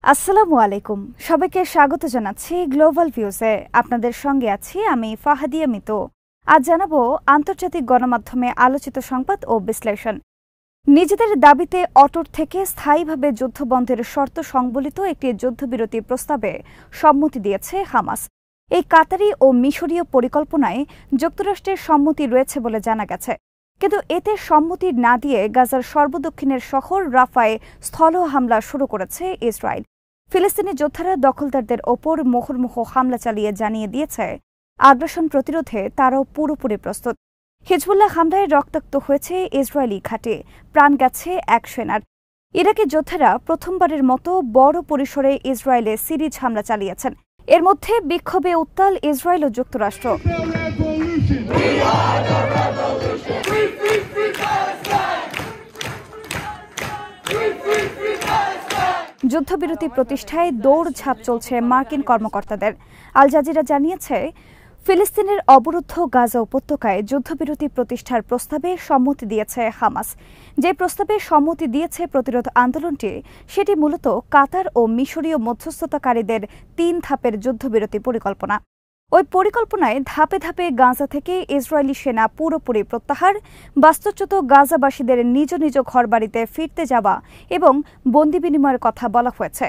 আসসালামু আলাইকুম। সবাইকে স্বাগত জানাচ্ছি গ্লোবাল ভিউজে। আপনাদের সঙ্গে আছি আমি ফাহাদিয়া মিতু। আজ জানাবো আন্তর্জাতিক গণমাধ্যমে আলোচিত সংবাদ ও বিশ্লেষণ। নিজেদের দাবিতে অটুট থেকে স্থায়ীভাবে যুদ্ধবন্ধের শর্ত সংবলিত একটি যুদ্ধবিরতি প্রস্তাবে সম্মতি দিয়েছে হামাস। এই কাতারি ও মিশরীয় পরিকল্পনায় যুক্তরাষ্ট্রের সম্মতি রয়েছে বলে জানা গেছে, কিন্তু এতে সম্মতি না দিয়ে গাজার সর্বদক্ষিণের শহর রাফায় স্থল হামলা শুরু করেছে ইসরায়েল। ফিলিস্তিনি যোদ্ধারা দখলদারদের ওপর মুহুর্মুহু হামলা চালিয়ে জানিয়ে দিয়েছে আগ্রাসন প্রতিরোধে তারাও পুরোপুরি প্রস্তুত। হিজবুল্লাহ হামলায় রক্তাক্ত হয়েছে ইসরায়েলি ঘাঁটি, প্রাণ গেছে এক সেনার। ইরাকি যোদ্ধারা প্রথমবারের মতো বড় পরিসরে ইসরায়েলে সিরিজ হামলা চালিয়েছেন। এর মধ্যে বিক্ষোভে উত্তাল ইসরায়েল ও যুক্তরাষ্ট্র। যুদ্ধবিরতি প্রতিষ্ঠায় দৌড়ঝাঁপ চলছে মার্কিন কর্মকর্তাদের। আল জাজিরা জানিয়েছে, ফিলিস্তিনের অবরুদ্ধ গাজা উপত্যকায় যুদ্ধবিরতি প্রতিষ্ঠার প্রস্তাবে সম্মতি দিয়েছে হামাস। যে প্রস্তাবে সম্মতি দিয়েছে প্রতিরোধ আন্দোলনটি, সেটি মূলত কাতার ও মিশরীয় মধ্যস্থতাকারীদের ৩ ধাপের যুদ্ধবিরতি পরিকল্পনা। ওই পরিকল্পনায় ধাপে ধাপে গাজা থেকে ইসরায়েলি সেনা পুরোপুরি প্রত্যাহার, বাস্তুচ্যুত গাজাবাসীদের নিজ নিজ ঘরবাড়িতে ফিরতে যাওয়া এবং বন্দি বিনিময়ের কথা বলা হয়েছে।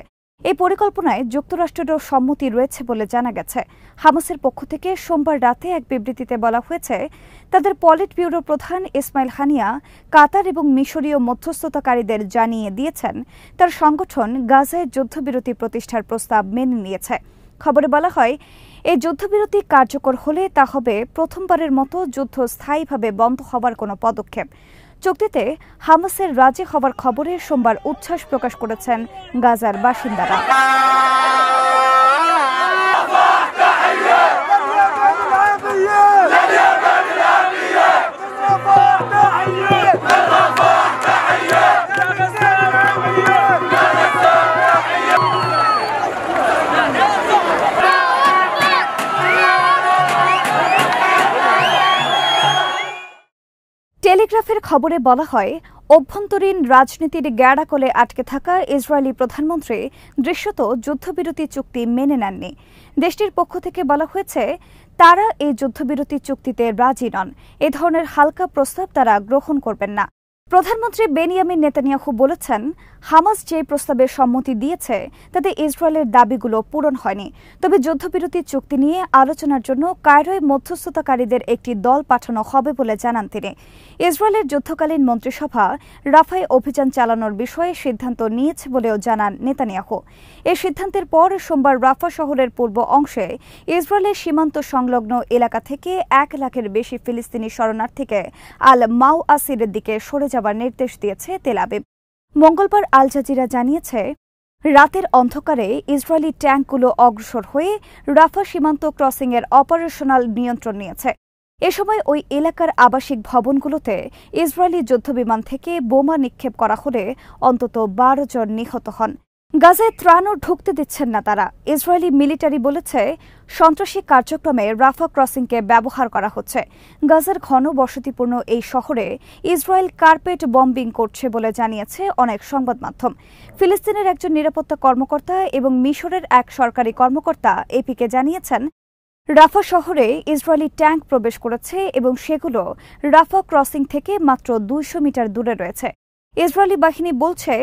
এই পরিকল্পনায় যুক্তরাষ্ট্রেরও সম্মতি রয়েছে বলে জানা গেছে। হামাসের পক্ষ থেকে সোমবার রাতে এক বিবৃতিতে বলা হয়েছে, তাদের পলিট ব্যুরো প্রধান ইসমাইল হানিয়া কাতার এবং মিশরীয় মধ্যস্থতাকারীদের জানিয়ে দিয়েছেন তার সংগঠন গাজায় যুদ্ধবিরতি প্রতিষ্ঠার প্রস্তাব মেনে নিয়েছে। খবরে বলা হয়, এই যুদ্ধবিরতি কার্যকর হলে তা হবে প্রথমবারের মতো যুদ্ধ স্থায়ীভাবে বন্ধ হওয়ার কোনো পদক্ষেপ। চুক্তিতে হামাসের রাজি হওয়ার খবরে সোমবার উচ্ছ্বাস প্রকাশ করেছেন গাজার বাসিন্দারা। টেলিগ্রাফের খবরে বলা হয়, অভ্যন্তরীণ রাজনীতির গ্যাড়াকলে আটকে থাকা ইসরায়েলি প্রধানমন্ত্রী দৃশ্যত যুদ্ধবিরতি চুক্তি মেনে নেননি। দেশটির পক্ষ থেকে বলা হয়েছে, তারা এই যুদ্ধবিরতি চুক্তিতে রাজি নন। এ ধরনের হালকা প্রস্তাব তারা গ্রহণ করবেন না। প্রধানমন্ত্রী বেনিয়ামিন নেতানিয়াহু বলেছেন, হামাস যে প্রস্তাবে সম্মতি দিয়েছে তাতে ইসরায়েলের দাবিগুলো পূরণ হয়নি। তবে যুদ্ধবিরতি চুক্তি নিয়ে আলোচনার জন্য কায়রোয় মধ্যস্থতাকারীদের একটি দল পাঠানো হবে বলে জানান তিনি। ইসরায়েলের যুদ্ধকালীন মন্ত্রিসভা রাফায় অভিযান চালানোর বিষয়ে সিদ্ধান্ত নিয়েছে বলেও জানান নেতানিয়াহু। এই সিদ্ধান্তের পর সোমবার রাফা শহরের পূর্ব অংশে ইসরায়েলের সীমান্ত সংলগ্ন এলাকা থেকে ১ লাখের বেশি ফিলিস্তিনি শরণার্থীকে আল মাওআসিরের দিকে সরে যাবার নির্দেশ দিয়েছে তেল আবিব। মঙ্গলবার আল জাজিরা জানিয়েছে, রাতের অন্ধকারে ইসরায়েলি ট্যাঙ্কগুলো অগ্রসর হয়ে রাফা সীমান্ত ক্রসিংয়ের অপারেশনাল নিয়ন্ত্রণ নিয়েছে। এ সময় ওই এলাকার আবাসিক ভবনগুলোতে ইসরায়েলি যুদ্ধবিমান থেকে বোমা নিক্ষেপ করা হলে অন্তত ১২ জন নিহত হন। গাজায় ত্রাণও ঢুকতে দিচ্ছেন না তারা। ইসরায়েলি মিলিটারি বলেছে, সন্ত্রাসী কার্যক্রমে রাফা ক্রসিংকে ব্যবহার করা হচ্ছে। গাজার ঘন বসতিপূর্ণ এই শহরে ইসরায়েল কার্পেট বম্বিং করছে বলে জানিয়েছে অনেক সংবাদ মাধ্যম। ফিলিস্তিনের একজন নিরাপত্তা কর্মকর্তা এবং মিশরের এক সরকারি কর্মকর্তা এপিকে জানিয়েছেন, রাফা শহরে ইসরায়েলি ট্যাঙ্ক প্রবেশ করেছে এবং সেগুলো রাফা ক্রসিং থেকে মাত্র ২০০ মিটার দূরে রয়েছে। ইসরায়েলি বাহিনী বলছে,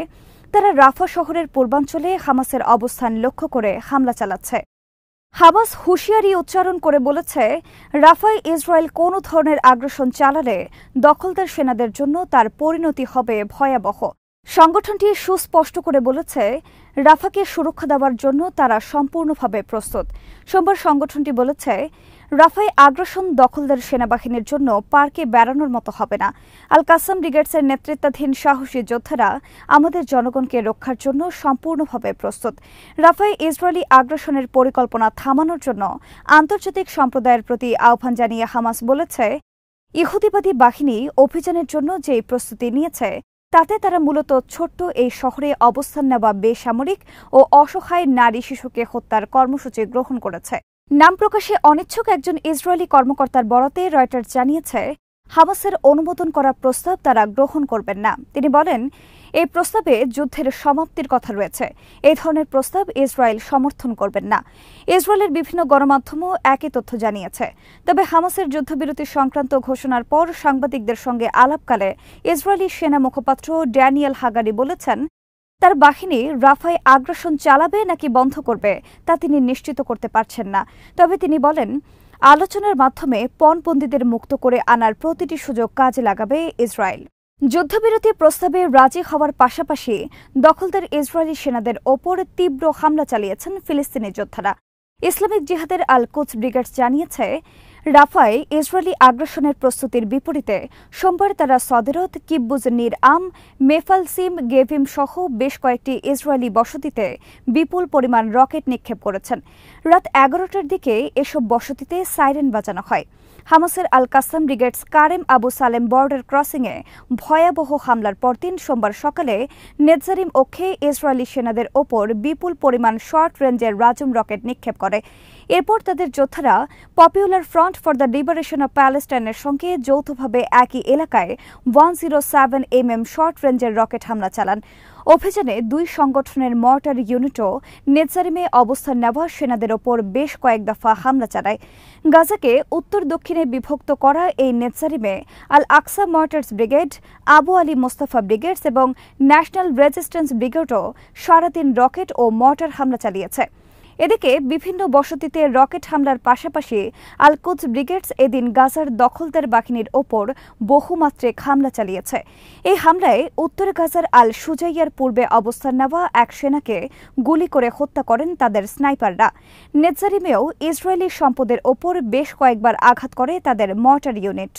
তারা রাফা শহরের পূর্বাঞ্চলে হামাসের অবস্থান লক্ষ্য করে হামলা চালাচ্ছে। হামাস হুঁশিয়ারি উচ্চারণ করে বলেছে, রাফায় ইসরায়েল কোনো ধরনের আগ্রাসন চালালে দখলদার সেনাদের জন্য তার পরিণতি হবে ভয়াবহ। সংগঠনটি সুস্পষ্ট করে বলেছে, রাফাকে সুরক্ষা দেওয়ার জন্য তারা সম্পূর্ণভাবে প্রস্তুত। সোমবার সংগঠনটি বলেছে, রাফায় আগ্রাসন দখলদার সেনাবাহিনীর জন্য পার্কে বেড়ানোর মতো হবে না। আল কাসাম ব্রিগেডসের নেতৃত্বাধীন সাহসী যোদ্ধারা আমাদের জনগণকে রক্ষার জন্য সম্পূর্ণভাবে প্রস্তুত। রাফায় ইসরায়েলি আগ্রাসনের পরিকল্পনা থামানোর জন্য আন্তর্জাতিক সম্প্রদায়ের প্রতি আহ্বান জানিয়ে হামাস বলেছে, ইহুদিবাদী বাহিনী অভিযানের জন্য যে প্রস্তুতি নিয়েছে তাতে তারা মূলত ছোট্ট এই শহরে অবস্থান নেওয়া বেসামরিক ও অসহায় নারী শিশুকে হত্যার কর্মসূচি গ্রহণ করেছে। নাম প্রকাশে অনিচ্ছুক একজন ইসরায়েলি কর্মকর্তার বরাতে রয়টার্স জানিয়েছে, হামাসের অনুমোদন করা প্রস্তাব তারা গ্রহণ করবেন না। তিনি বলেন, এই প্রস্তাবে যুদ্ধের সমাপ্তির কথা রয়েছে। এই ধরনের প্রস্তাব ইসরায়েল সমর্থন করবেন না। ইসরায়েলের বিভিন্ন গণমাধ্যমও একই তথ্য জানিয়েছে। তবে হামাসের যুদ্ধবিরতি সংক্রান্ত ঘোষণার পর সাংবাদিকদের সঙ্গে আলাপকালে ইসরায়েলি সেনা মুখপাত্র ড্যানিয়েল হাগারি বলেছেন, তার বাহিনী রাফায় আগ্রাসন চালাবে নাকি বন্ধ করবে তা তিনি নিশ্চিত করতে পারছেন না। তবে তিনি বলেন, আলোচনার মাধ্যমে পণবন্দীদের মুক্ত করে আনার প্রতিটি সুযোগ কাজে লাগাবে ইসরায়েল। যুদ্ধবিরতি প্রস্তাবে রাজি হওয়ার পাশাপাশি দখলদার ইসরায়েলি সেনাদের ওপর তীব্র হামলা চালিয়েছেন ফিলিস্তিনি যোদ্ধারা। ইসলামিক জিহাদের আল কুদস ব্রিগেড জানিয়েছে, রাফায় ইসরায়েলি আগ্রাসনের প্রস্তুতির বিপরীতে সোমবার তারা সদেরত, কিব্বুজ নির আম, মেফালসিম, গেভিম সহ বেশ কয়েকটি ইসরায়েলি বসতিতে বিপুল পরিমাণ রকেট নিক্ষেপ করেছেন। রাত 11টার দিকে এসব বসতিতে সাইরেন বাজানো হয়। হামাসের আল কাসাম ব্রিগেডস কারেম আবু সালেম বর্ডার ক্রসিংয়ে ভয়াবহ হামলার পরদিন সোমবার সকালে নেতজারিম অক্ষে ইসরায়েলি সেনাদের ওপর বিপুল পরিমাণ শর্ট রেঞ্জের রাজুম রকেট নিক্ষেপ করে। এরপর তাদের যোদ্ধারা Popular Front for the Liberation of প্যালেস্টাইনের সঙ্গে যৌথভাবে একই এলাকায় 107mm শর্ট রেঞ্জের রকেট হামলা চালান। অভিযানে দুই সংগঠনের মর্টার ইউনিটও নেতজারিমে অবস্থান নেওয়া সেনাদের ওপর বেশ কয়েক দফা হামলা চালায়। গাজাকে উত্তর দক্ষিণে বিভক্ত করা এই নেতজারিমে আল আকসা Mortars brigade, Abu Ali Mostafa brigades এবং ন্যাশনাল রেজিস্ট্যান্স ব্রিগেডও সারাদিন রকেট ও মর্টার হামলা চালিয়েছে। এদিকে বিভিন্ন বসতিতে রকেট হামলার পাশাপাশি আল কুদস ব্রিগেডস এদিন গাজার দখলদার বাহিনীর ওপর বহুমাত্রিক হামলা চালিয়েছে। এই হামলায় উত্তর গাজার আল সুজাইয়ার পূর্বে অবস্থান নেওয়া এক সেনাকে গুলি করে হত্যা করেন তাদের স্নাইপাররা। নেতজারিমেও ইসরায়েলি সম্পদের ওপর বেশ কয়েকবার আঘাত করে তাদের মর্টার ইউনিট।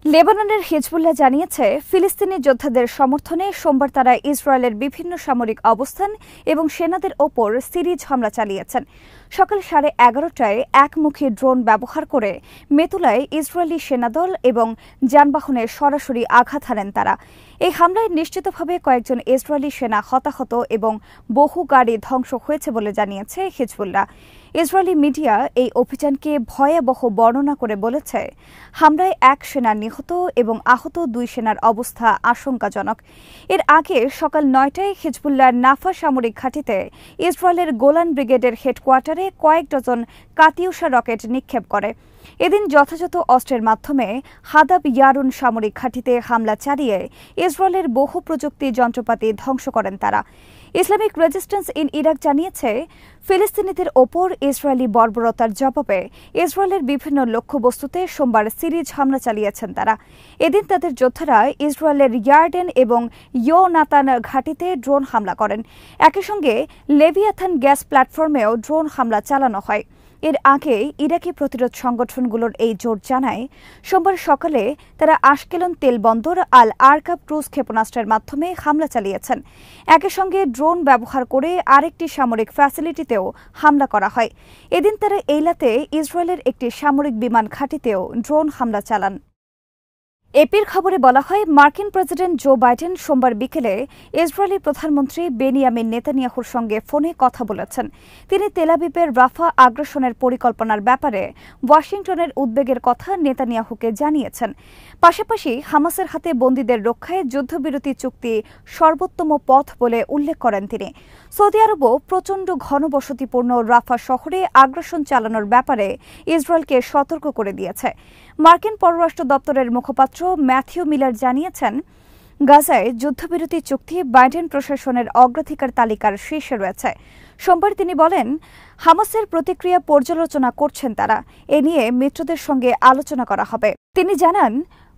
লেবাননের হিজবুল্লাহ জানিয়েছে, ফিলিস্তিনি যোদ্ধাদের সমর্থনে সোমবার তারা ইসরায়েলের বিভিন্ন সামরিক অবস্থান এবং সেনাদের ওপর সিরিজ হামলা চালিয়েছেন। সকাল 11:30টায় একমুখী ড্রোন ব্যবহার করে মেতুলায় ইসরায়েলি সেনাদল এবং যানবাহনে সরাসরি আঘাত হানেন তারা। এই হামলায় নিশ্চিতভাবে কয়েকজন ইসরায়েলি সেনা হতাহত এবং বহু গাড়ি ধ্বংস হয়েছে বলে জানিয়েছে হিজবুল্লাহ। ইসরায়েলি মিডিয়া এই অভিযানকে ভয়াবহ বর্ণনা করে বলেছে, হামলায় এক সেনা নিহত এবং আহত দুই সেনার অবস্থা আশঙ্কাজনক। এর আগে সকাল 9টায় হিজবুল্লাহর নাফা সামরিক ঘাঁটিতে ইসরায়েলের গোলান ব্রিগেডের হেডকোয়ার্টারে কয়েক ডজন কাতিউশা রকেট নিক্ষেপ করে। এদিন যথাযথ অস্ত্রের মাধ্যমে হাদাব ইয়ারুন সামরিক ঘাঁটিতে হামলা চালিয়ে ইসরায়েলের বহু প্রযুক্তি যন্ত্রপাতি ধ্বংস করেন তারা। ইসলামিক রেজিস্ট্যান্স ইন ইরাক জানিয়েছে, ফিলিস্তিনিদের ওপর ইসরায়েলি বর্বরতার জবাবে ইসরায়েলের বিভিন্ন লক্ষ্যবস্তুতে সোমবার সিরিজ হামলা চালিয়েছেন তারা। এদিন তাদের যোদ্ধারা ইসরায়েলের ইয়ার্ডেন এবং ইয়োনাতান ঘাঁটিতে ড্রোন হামলা করেন। একই সঙ্গে লেভিয়াথান গ্যাস প্ল্যাটফর্মেও ড্রোন হামলা চালানো হয়। এর আগে ইরাকি প্রতিরোধ সংগঠনগুলোর এই জোট জানায়, সোমবার সকালে তারা আশকেলন তেল বন্দর আল আরকাব ক্রুজ ক্ষেপণাস্ত্রের মাধ্যমে হামলা চালিয়েছেন। একই সঙ্গে ড্রোন ব্যবহার করে আরেকটি সামরিক ফ্যাসিলিটিতেও হামলা করা হয়। এদিন তারা এইলাতে ইসরায়েলের একটি সামরিক বিমান ঘাঁটিতেও ড্রোন হামলা চালান। এপির খবরে বলা হয়, মার্কিন প্রেসিডেন্ট জো বাইডেন সোমবার বিকেলে ইসরায়েলি প্রধানমন্ত্রী বেনিয়ামিন নেতানিয়াহুর সঙ্গে ফোনে কথা বলেছেন। তিনি তেল আবিবের রাফা আগ্রাসনের পরিকল্পনার ব্যাপারে ওয়াশিংটনের উদ্বেগের কথা নেতানিয়াহুকে জানিয়েছেন। পাশাপাশি হামাসের হাতে বন্দীদের রক্ষায় যুদ্ধবিরতি চুক্তি সর্বোত্তম পথ বলে উল্লেখ করেন তিনি। সৌদি আরবও প্রচণ্ড ঘনবসতিপূর্ণ রাফা শহরে আগ্রাসন চালানোর ব্যাপারে ইসরায়েলকে সতর্ক করে দিয়েছে। মার্কিন পররাষ্ট্র দপ্তরের মুখপাত্র ম্যাথিউ মিলার জানিয়েছেন, গাজায় যুদ্ধবিরতি চুক্তি বাইডেন প্রশাসনের অগ্রাধিকার তালিকার শীর্ষে রয়েছে। সোমবার তিনি বলেন, হামাসের প্রতিক্রিয়া পর্যালোচনা করছেন তারা। এ নিয়ে মিত্রদের সঙ্গে আলোচনা করা হবে। তিনি জানান,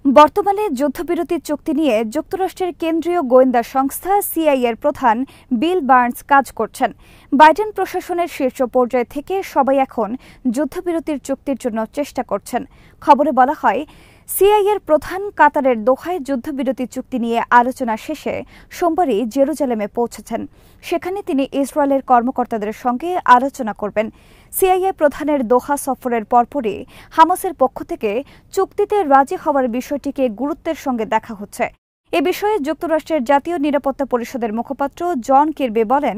বর্তমানে যুদ্ধবিরতি চুক্তি নিয়ে যুক্তরাষ্ট্রের কেন্দ্রীয় গোয়েন্দা সংস্থা সিআইএর প্রধান বিল বার্নস কাজ করছেন। বাইডেন প্রশাসনের শীর্ষ পর্যায় থেকে সবাই এখন যুদ্ধবিরতির চুক্তির জন্য চেষ্টা করছেন। খবরে বলা হয়, সিআইএর প্রধান কাতারের দোহায় যুদ্ধবিরতি চুক্তি নিয়ে আলোচনা শেষে সোমবারই জেরুজালেমে পৌঁছেছেন। সেখানে তিনি ইসরায়েলের কর্মকর্তাদের সঙ্গে আলোচনা করবেন। সিআইএ প্রধানের দোহা সফরের পরপরই হামাসের পক্ষ থেকে চুক্তিতে রাজি হওয়ার বিষয়টিকে গুরুত্বের সঙ্গে দেখা হচ্ছে। এ বিষয়ে যুক্তরাষ্ট্রের জাতীয় নিরাপত্তা পরিষদের মুখপাত্র জন কির্বি বলেন,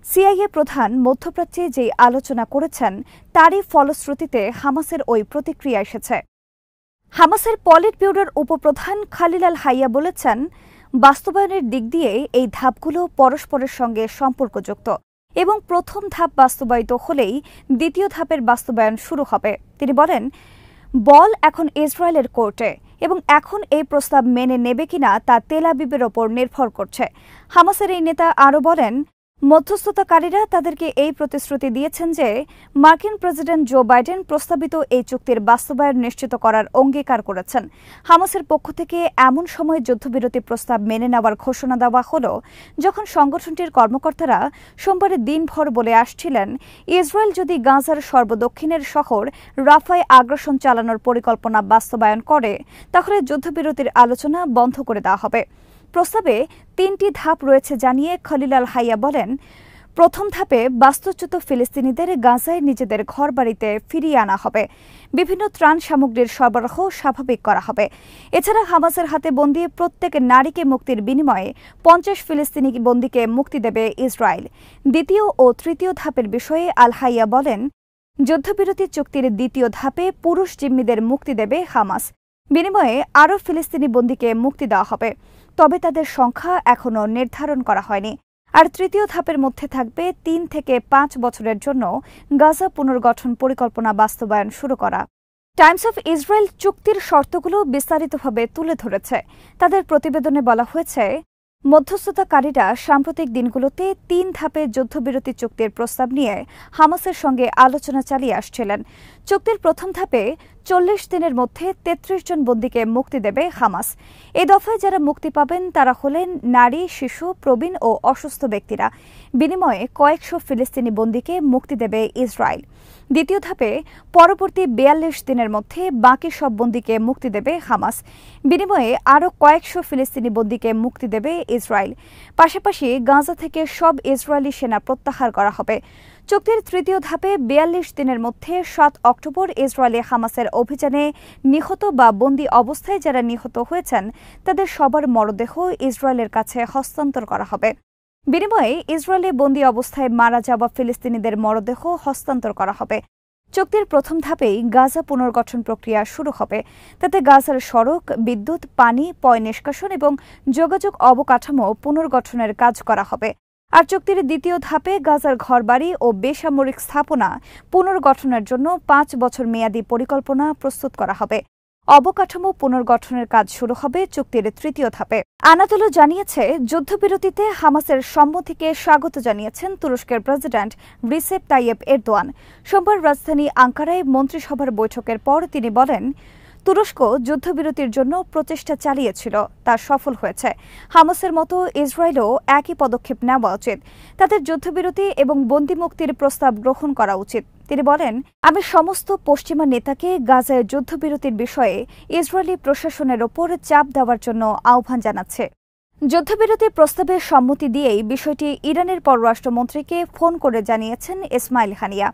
সিআইএ প্রধান মধ্যপ্রাচ্যে যে আলোচনা করেছেন তারই ফলশ্রুতিতে হামাসের ওই প্রতিক্রিয়া এসেছে। হামাসের পলিট ব্যুরোর উপপ্রধান খালিল আল হাইয়া বলেছেন, বাস্তবায়নের দিক দিয়ে এই ধাপগুলো পরস্পরের সঙ্গে সম্পর্কযুক্ত এবং প্রথম ধাপ বাস্তবায়িত হলেই দ্বিতীয় ধাপের বাস্তবায়ন শুরু হবে। তিনি বলেন, বল এখন ইসরায়েলের কোর্টে এবং এখন এই প্রস্তাব মেনে নেবে কিনা তা তেল আবিবের ওপর নির্ভর করছে। হামাসের এই নেতা আরও বলেন, মধ্যস্থতাকারীরা তাদেরকে এই প্রতিশ্রুতি দিয়েছেন যে মার্কিন প্রেসিডেন্ট জো বাইডেন প্রস্তাবিত এই চুক্তির বাস্তবায়ন নিশ্চিত করার অঙ্গীকার করেছেন। হামাসের পক্ষ থেকে এমন সময় যুদ্ধবিরতি প্রস্তাব মেনে নেওয়ার ঘোষণা দেওয়া হল যখন সংগঠনটির কর্মকর্তারা সোমবারে দিনভর বলে আসছিলেন, ইসরায়েল যদি গাজার সর্বদক্ষিণের শহর রাফায় আগ্রাসন চালানোর পরিকল্পনা বাস্তবায়ন করে তাহলে যুদ্ধবিরতির আলোচনা বন্ধ করে দেওয়া হবে। প্রস্তাবে 3টি ধাপ রয়েছে জানিয়ে খলিল আল হাইয়া বলেন, প্রথম ধাপে বাস্তুচ্যুত ফিলিস্তিনিদের গাজায় নিজেদের ঘরবাড়িতে ফিরিয়ে আনা হবে। বিভিন্ন ত্রাণ সামগ্রীর সরবরাহ স্বাভাবিক করা হবে। এছাড়া হামাসের হাতে বন্দী প্রত্যেক নারীকে মুক্তির বিনিময়ে 50 ফিলিস্তিনি বন্দীকে মুক্তি দেবে ইসরায়েল। দ্বিতীয় ও তৃতীয় ধাপের বিষয়ে আল হাইয়া বলেন, যুদ্ধবিরতি চুক্তির দ্বিতীয় ধাপে পুরুষ জিম্মিদের মুক্তি দেবে হামাস। বিনিময়ে আরও ফিলিস্তিনি বন্দীকে মুক্তি দেওয়া হবে, তবে তাদের সংখ্যা এখনও নির্ধারণ করা হয়নি। আর তৃতীয় ধাপের মধ্যে থাকবে 3 থেকে 5 বছরের জন্য গাজা পুনর্গঠন পরিকল্পনা বাস্তবায়ন শুরু করা। টাইমস অফ ইসরায়েল চুক্তির শর্তগুলো বিস্তারিতভাবে তুলে ধরেছে। তাদের প্রতিবেদনে বলা হয়েছে, মধ্যস্থতাকারীরা সাম্প্রতিক দিনগুলোতে 3 ধাপে যুদ্ধবিরতি চুক্তির প্রস্তাব নিয়ে হামাসের সঙ্গে আলোচনা চালিয়ে আসছিলেন। চুক্তির প্রথম ধাপে 40 দিনের মধ্যে 33 জন বন্দীকে মুক্তি দেবে হামাস। এই দফায় যারা মুক্তি পাবেন তারা হলেন নারী, শিশু, প্রবীণ ও অসুস্থ ব্যক্তিরা। বিনিময়ে কয়েকশো ফিলিস্তিনি বন্দীকে মুক্তি দেবে ইসরায়েল। দ্বিতীয় ধাপে পরবর্তী 42 দিনের মধ্যে বাকি সব বন্দীকে মুক্তি দেবে হামাস। বিনিময়ে আরও কয়েকশো ফিলিস্তিনি বন্দীকে মুক্তি দেবে ইসরায়েল। পাশাপাশি গাজা থেকে সব ইসরায়েলি সেনা প্রত্যাহার করা হবে। চুক্তির তৃতীয় ধাপে 42 দিনের মধ্যে 7 অক্টোবর ইসরায়েলি হামাসের অভিযানে নিহত বা বন্দী অবস্থায় যারা নিহত হয়েছেন তাদের সবার মরদেহ ইসরায়েলের কাছে হস্তান্তর করা হবে। বিনিময়ে ইসরায়েলে বন্দী অবস্থায় মারা যাওয়া ফিলিস্তিনিদের মরদেহ হস্তান্তর করা হবে। চুক্তির প্রথম ধাপেই গাজা পুনর্গঠন প্রক্রিয়া শুরু হবে। তাতে গাজার সড়ক, বিদ্যুৎ, পানি, পয় নিষ্কাশন এবং যোগাযোগ অবকাঠামো পুনর্গঠনের কাজ করা হবে। আর চুক্তির দ্বিতীয় ধাপে গাজার ঘরবাড়ি ও বেসামরিক স্থাপনা পুনর্গঠনের জন্য 5 বছর মেয়াদী পরিকল্পনা প্রস্তুত করা হবে। অবকাঠামো পুনর্গঠনের কাজ শুরু হবে চুক্তির তৃতীয় ধাপে। আনাতোলো জানিয়েছে, যুদ্ধবিরতিতে হামাসের সম্মতিকে স্বাগত জানিয়েছেন তুরস্কের প্রেসিডেন্ট রিসেপ তাইয়েপ এরদোয়ান। সোমবার রাজধানী আঙ্কারায় মন্ত্রিসভার বৈঠকের পর তিনি বলেন, তুরস্ক যুদ্ধবিরতির জন্য প্রচেষ্টা চালিয়েছিল, তা সফল হয়েছে। হামাসের মতো ইসরায়েলও একই পদক্ষেপ নেওয়া উচিত। তাদের যুদ্ধবিরতি এবং বন্দী মুক্তির প্রস্তাব গ্রহণ করা উচিত। তিনি বলেন, আমি সমস্ত পশ্চিমা নেতাকে গাজায় যুদ্ধবিরতির বিষয়ে ইসরায়েলি প্রশাসনের ওপর চাপ দেওয়ার জন্য আহ্বান জানাচ্ছে। যুদ্ধবিরতি প্রস্তাবে সম্মতি দিয়েই বিষয়টি ইরানের পররাষ্ট্রমন্ত্রীকে ফোন করে জানিয়েছেন ইসমাইল হানিয়া।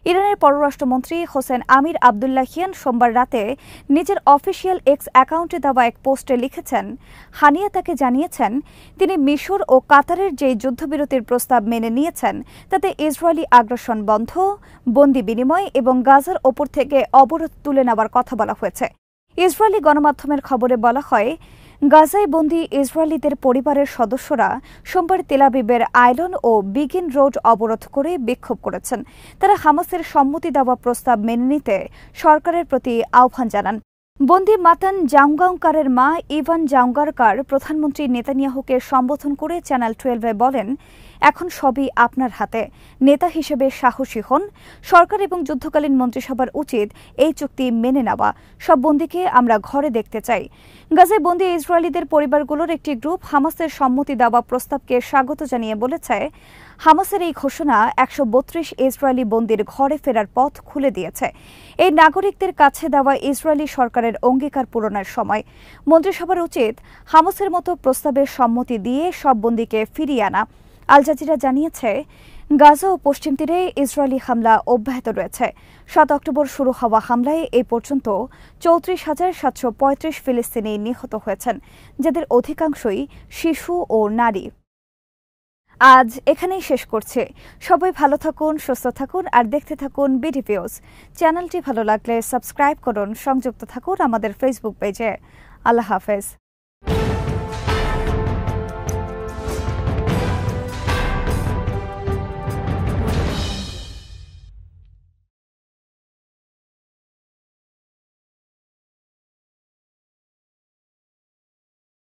ইরানের পররাষ্ট্রমন্ত্রী হোসেন আমির আবদুল্লাহিয়ান সোমবার রাতে নিজের অফিসিয়াল এক্স অ্যাকাউন্টে দেওয়া এক পোস্টে লিখেছেন, হানিয়া তাকে জানিয়েছেন তিনি মিশর ও কাতারের যেই যুদ্ধবিরতির প্রস্তাব মেনে নিয়েছেন তাতে ইসরায়েলি আগ্রাসন বন্ধ, বন্দী বিনিময় এবং গাজার ওপর থেকে অবরোধ তুলে নেওয়ার কথা বলা হয়েছে। ইসরায়েলি গণমাধ্যমের খবরে বলা হয়, গাজায় বন্দী ইসরায়েলিদের পরিবারের সদস্যরা সোমবার তেল আবিবের আইলন ও বিগিন রোড অবরোধ করে বিক্ষোভ করেছেন। তারা হামাসের সম্মতি দেওয়া প্রস্তাব মেনে নিতে সরকারের প্রতি আহ্বান জানান। বন্দী মাতান জাউঙ্গাওকারের মা ইভান জাউঙ্গারকার প্রধানমন্ত্রী নেতানিয়াহুকে সম্বোধন করে চ্যানেল 12-এ বলেন, এখন সবই আপনার হাতে। নেতা হিসেবে সাহসী হন। সরকার এবং যুদ্ধকালীন মন্ত্রিসভার উচিত এই চুক্তি মেনে নেওয়া। সব বন্দীকে আমরা ঘরে দেখতে চাই। গাজায় বন্দী ইসরায়েলিদের পরিবারগুলোর একটি গ্রুপ হামাসের সম্মতি দেওয়া প্রস্তাবকে স্বাগত জানিয়ে বলেছে, হামাসের এই ঘোষণা 132 ইসরায়েলি বন্দীর ঘরে ফেরার পথ খুলে দিয়েছে। এই নাগরিকদের কাছে দেওয়া ইসরায়েলি সরকারের অঙ্গীকার পূরণের সময়। মন্ত্রিসভার উচিত হামাসের মতো প্রস্তাবের সম্মতি দিয়ে সব বন্দীকে ফিরিয়ে আনা। আল জাজিরা জানিয়েছে, গাজা ও পশ্চিম তীরে ইসরায়েলি হামলা অব্যাহত রয়েছে। 7 অক্টোবর শুরু হওয়া হামলায় এই পর্যন্ত 34,735 ফিলিস্তিনি নিহত হয়েছেন, যাদের অধিকাংশই শিশু ও নারী। আজ এখানেই শেষ করছে। সবাই ভালো থাকুন, সুস্থ থাকুন আর দেখতে থাকুন বিডি ভিউজ। চ্যানেলটি ভালো লাগলে সাবস্ক্রাইব করুন, সংযুক্ত থাকুন আমাদের ফেসবুক পেজে। আল্লাহ হাফেজ।